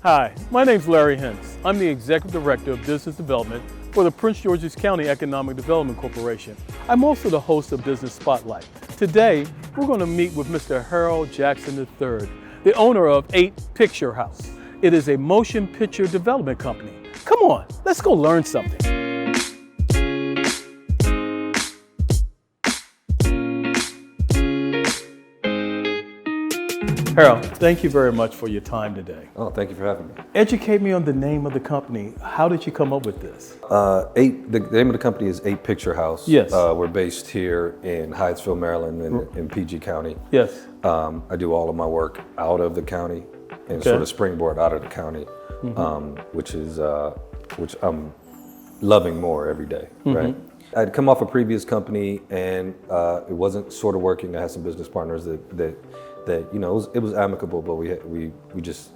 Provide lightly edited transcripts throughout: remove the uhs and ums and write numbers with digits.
Hi, my name's Larry Hentz. I'm the Executive Director of Business Development for the Prince George's County Economic Development Corporation. I'm also the host of Business Spotlight. Today, we're going to meet with Mr. Harold Jackson III, the owner of 8 Picture House. It is a motion picture development company. Come on, let's go learn something. Harold, thank you very much for your time today. Oh, thank you for having me. Educate me on the name of the company. How did you come up with this? The name of the company is 8 Picture House. Yes. We're based here in Hyattsville, Maryland, in PG County. Yes. I do all of my work out of the county and sort of springboard out of the county, which I'm loving more every day, right? I'd come off a previous company and it wasn't sort of working. I had some business partners that you know, it was amicable, but we just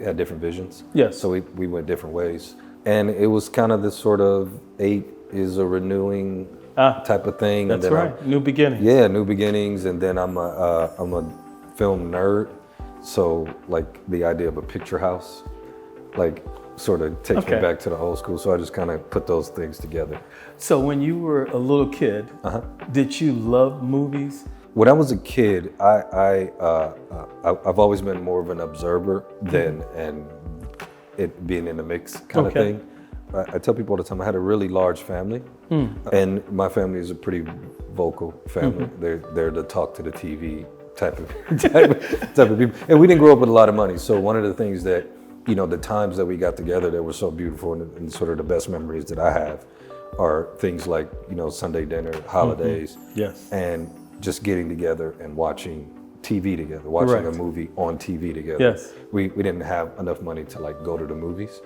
had different visions. Yes. So we went different ways. And it was kind of this sort of 8 is a renewing type of thing. That's and then right, new beginnings. Yeah, new beginnings. And then I'm a film nerd. So like the idea of a picture house, like sort of takes me back to the old school. So I just kind of put those things together. So when you were a little kid, did you love movies? When I was a kid, I've always been more of an observer than it being in the mix kind of thing. I tell people all the time I had a really large family, and my family is a pretty vocal family. They're the talk to the TV type of people, and we didn't grow up with a lot of money. So one of the things that, you know, the times that we got together that were so beautiful, and sort of the best memories that I have are things like, you know, Sunday dinner, holidays, and just getting together and watching TV together, watching a movie on TV together. Yes. We didn't have enough money to like go to the movies.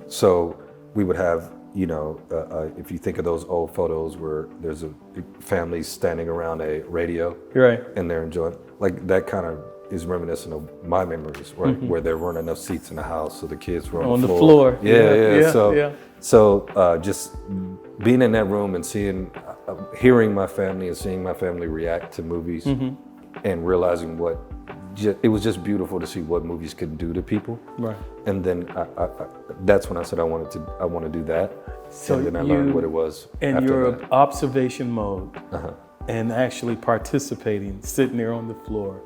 So we would have, you know, if you think of those old photos where there's a family standing around a radio, and they're enjoying, like that kind of is reminiscent of my memories, right? Where there weren't enough seats in the house, so the kids were on the floor. So just being in that room and hearing my family and seeing my family react to movies, and realizing it was just beautiful to see what movies could do to people. Right. And then that's when I said I want to do that. So and then I learned what it was. And your observation mode and actually participating, sitting there on the floor,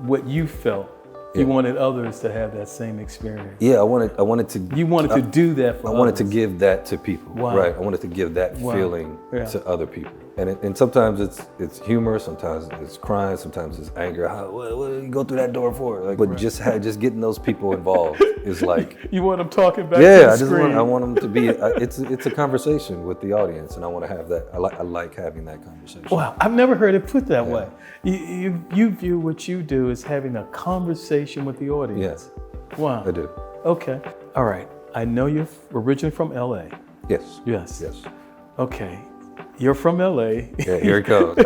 what you felt. You wanted others to have that same experience. Yeah, I wanted to. You wanted to do that for others. I wanted to give that to people, right? I wanted to give that feeling to other people. And sometimes it's humor, sometimes it's crying, sometimes it's anger. What do you go through that door for? Like, but just getting those people involved is like. You want them talking back to the screen. I want them to be. It's a conversation with the audience, and I want to have that. I like having that conversation. Wow, I've never heard it put that way. You view what you do as having a conversation with the audience. Yes. Wow. I do. Okay. All right. I know you're originally from LA. Yes. Yes. Okay. You're from LA. Yeah, here it goes. You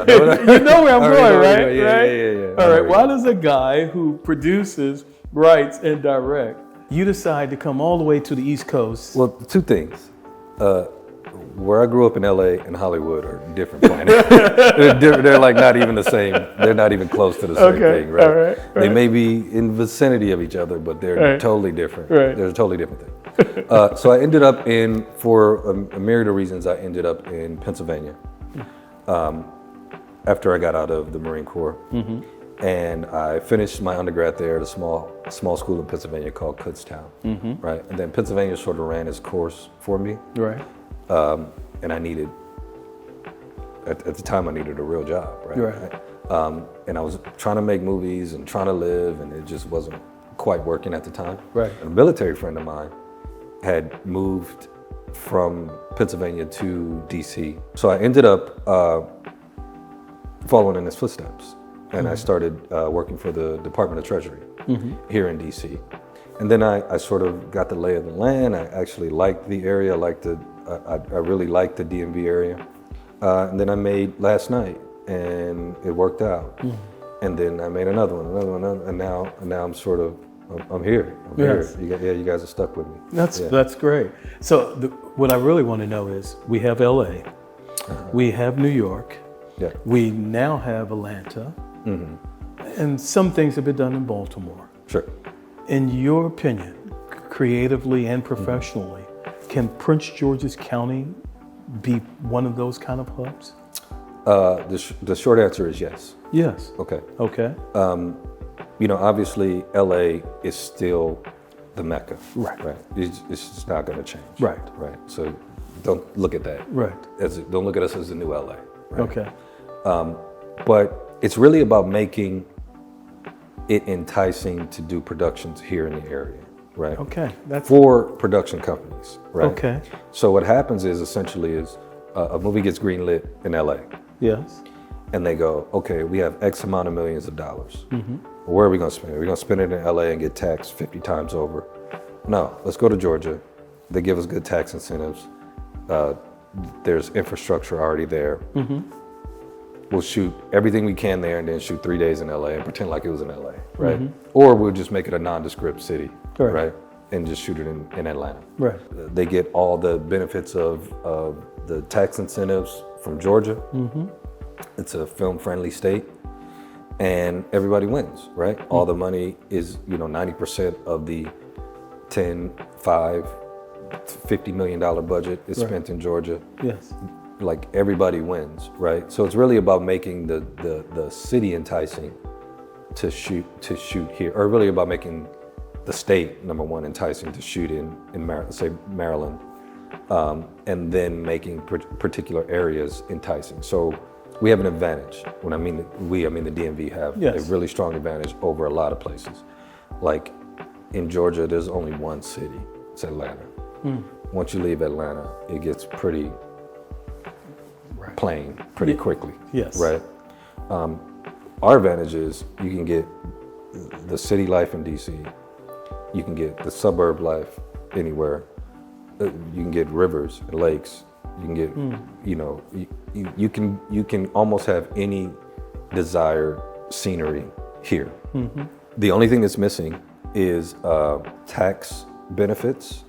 know where I'm going, right? Yeah. All right. Why does a guy who produces, writes, and directs, you decide to come all the way to the East Coast? Well, 2 things. Where I grew up in LA and Hollywood are different planets. They're like not even the same. They're not even close to the same thing, right? All right. They may be in vicinity of each other, but they're totally different. Right. They're a totally different thing. So I ended up for a myriad of reasons, I ended up in Pennsylvania after I got out of the Marine Corps. And I finished my undergrad there at a small school in Pennsylvania called Kutztown, right? And then Pennsylvania sort of ran its course for me. Right. And I needed, at the time, I needed a real job, right? And I was trying to make movies and trying to live, and it just wasn't quite working at the time. Right. And a military friend of mine had moved from Pennsylvania to DC. So I ended up following in his footsteps. And I started working for the Department of Treasury here in DC. And then I sort of got the lay of the land. I actually liked the area. I really liked the DMV area. And then I made Last Night, and it worked out. And then I made another one, and now I'm sort of, I'm here. Yes. You guys are stuck with me. That's great. So what I really want to know is, we have LA, we have New York, we now have Atlanta, and some things have been done in Baltimore. Sure. In your opinion, creatively and professionally. Can Prince George's County be one of those kind of hubs? The short answer is yes. Yes. Okay. Okay. Obviously, LA is still the Mecca. Right. Right. It's just not going to change. Right. Right. So don't look at that. Right. Don't look at us as the new LA. Right? Okay. But it's really about making it enticing to do productions here in the area. Right. Okay. That's For production companies. Right. okay. So what happens is essentially a movie gets greenlit in LA. Yes. And they go, okay, we have X amount of millions of dollars. Mm-hmm. Where are we going to spend it? Are we going to spend it in LA and get taxed 50 times over? No, let's go to Georgia. They give us good tax incentives. There's infrastructure already there. Mm-hmm. We'll shoot everything we can there and then shoot 3 days in LA and pretend like it was in LA, right? Mm-hmm. Or we'll just make it a nondescript city, Right. right? And just shoot it in Atlanta. Right. They get all the benefits of the tax incentives from Georgia. Mm-hmm. It's a film-friendly state, and everybody wins, right? All the money is, 90% of the $10, $5, $50 million budget is Right. spent in Georgia. Yes. Like everybody wins, right? So it's really about making the city enticing to shoot here, or really about making the state, number one, enticing to shoot in Maryland, and then making particular areas enticing. So we have an advantage. When I mean I mean the DMV have Yes. a really strong advantage over a lot of places. Like in Georgia, there's only one city. It's Atlanta. Once you leave Atlanta, it gets pretty plain pretty quickly. Yes. Right. Our advantage is you can get the city life in DC. You can get the suburb life anywhere. You can get rivers and lakes. You can get, you can almost have any desired scenery here. Mm-hmm. The only thing that's missing is tax benefits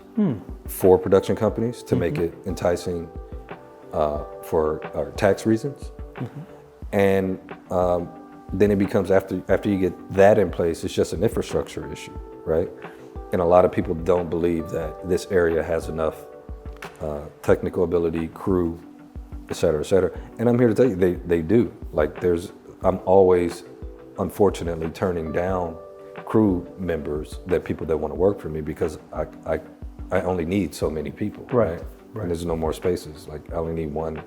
for production companies to make it enticing for tax reasons. Mm-hmm. And then it becomes, after you get that in place, it's just an infrastructure issue, right? And a lot of people don't believe that this area has enough technical ability, crew, et cetera, et cetera. And I'm here to tell you, they do. Like I'm always, unfortunately, turning down crew members, people that want to work for me, because I only need so many people, right? And there's no more spaces. Like I only need one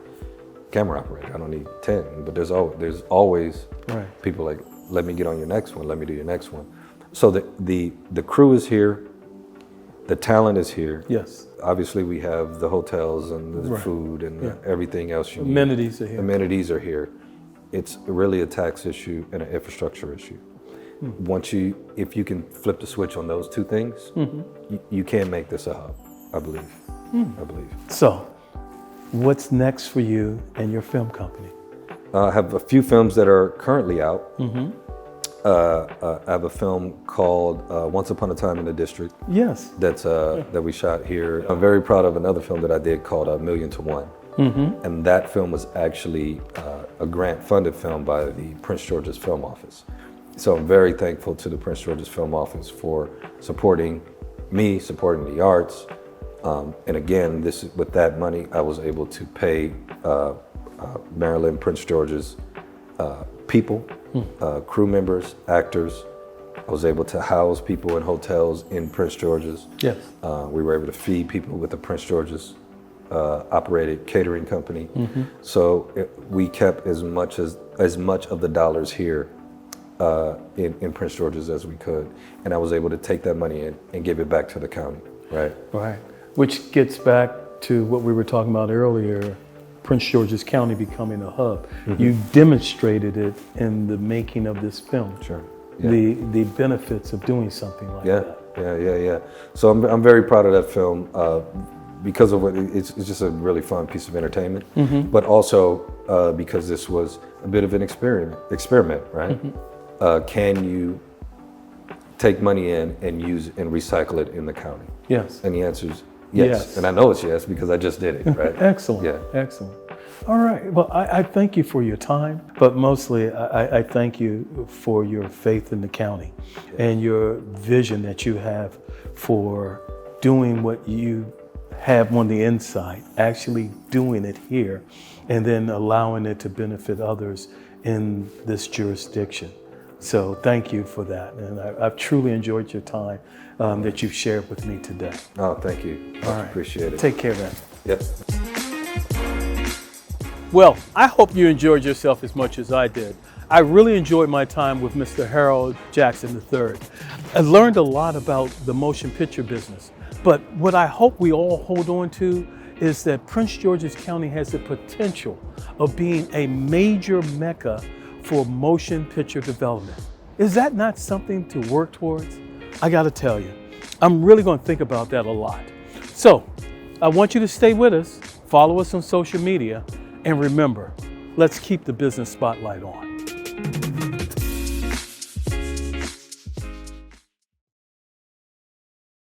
camera operator. I don't need 10, but there's always people like, let me get on your next one. Let me do your next one. So the crew is here. The talent is here. Yes. Obviously, we have the hotels and the food and everything else you need. Amenities are here. Amenities are here. It's really a tax issue and an infrastructure issue. If you can flip the switch on those two things, you can make this a hub, I believe. I believe. So, what's next for you and your film company? I have a few films that are currently out. I have a film called Once Upon a Time in the District. Yes. That we shot here. I'm very proud of another film that I did called A Million to One. And that film was actually a grant-funded film by the Prince George's Film Office. So I'm very thankful to the Prince George's Film Office for supporting me, supporting the arts. And again, with that money, I was able to pay Maryland, Prince George's people, crew members, actors. I was able to house people in hotels in Prince George's. Yes. We were able to feed people with the Prince George's operated catering company. So we kept as much of the dollars here in Prince George's as we could. And I was able to take that money in and give it back to the county, right? Right. Which gets back to what we were talking about earlier, Prince George's County becoming a hub. You demonstrated it in the making of this film. Sure. Yeah. The benefits of doing something like that. Yeah. So I'm very proud of that film because of it's just a really fun piece of entertainment, but also because this was a bit of an experiment, right? Can you take money in and use and recycle it in the county? Yes. And the answer is yes. And I know it's yes because I just did it, right? Excellent. Yeah. Excellent. All right. Well, I thank you for your time, but mostly I thank you for your faith in the county and your vision that you have for doing what you have on the inside, actually doing it here, and then allowing it to benefit others in this jurisdiction. So thank you for that. And I've truly enjoyed your time that you've shared with me today. Oh, thank you. All right. Appreciate it. Take care, man. Yep. Well, I hope you enjoyed yourself as much as I did. I really enjoyed my time with Mr. Harold Jackson III. I learned a lot about the motion picture business, but what I hope we all hold on to is that Prince George's County has the potential of being a major mecca for motion picture development. Is that not something to work towards? I gotta tell you, I'm really gonna think about that a lot. So, I want you to stay with us, follow us on social media, and remember, let's keep the business spotlight on.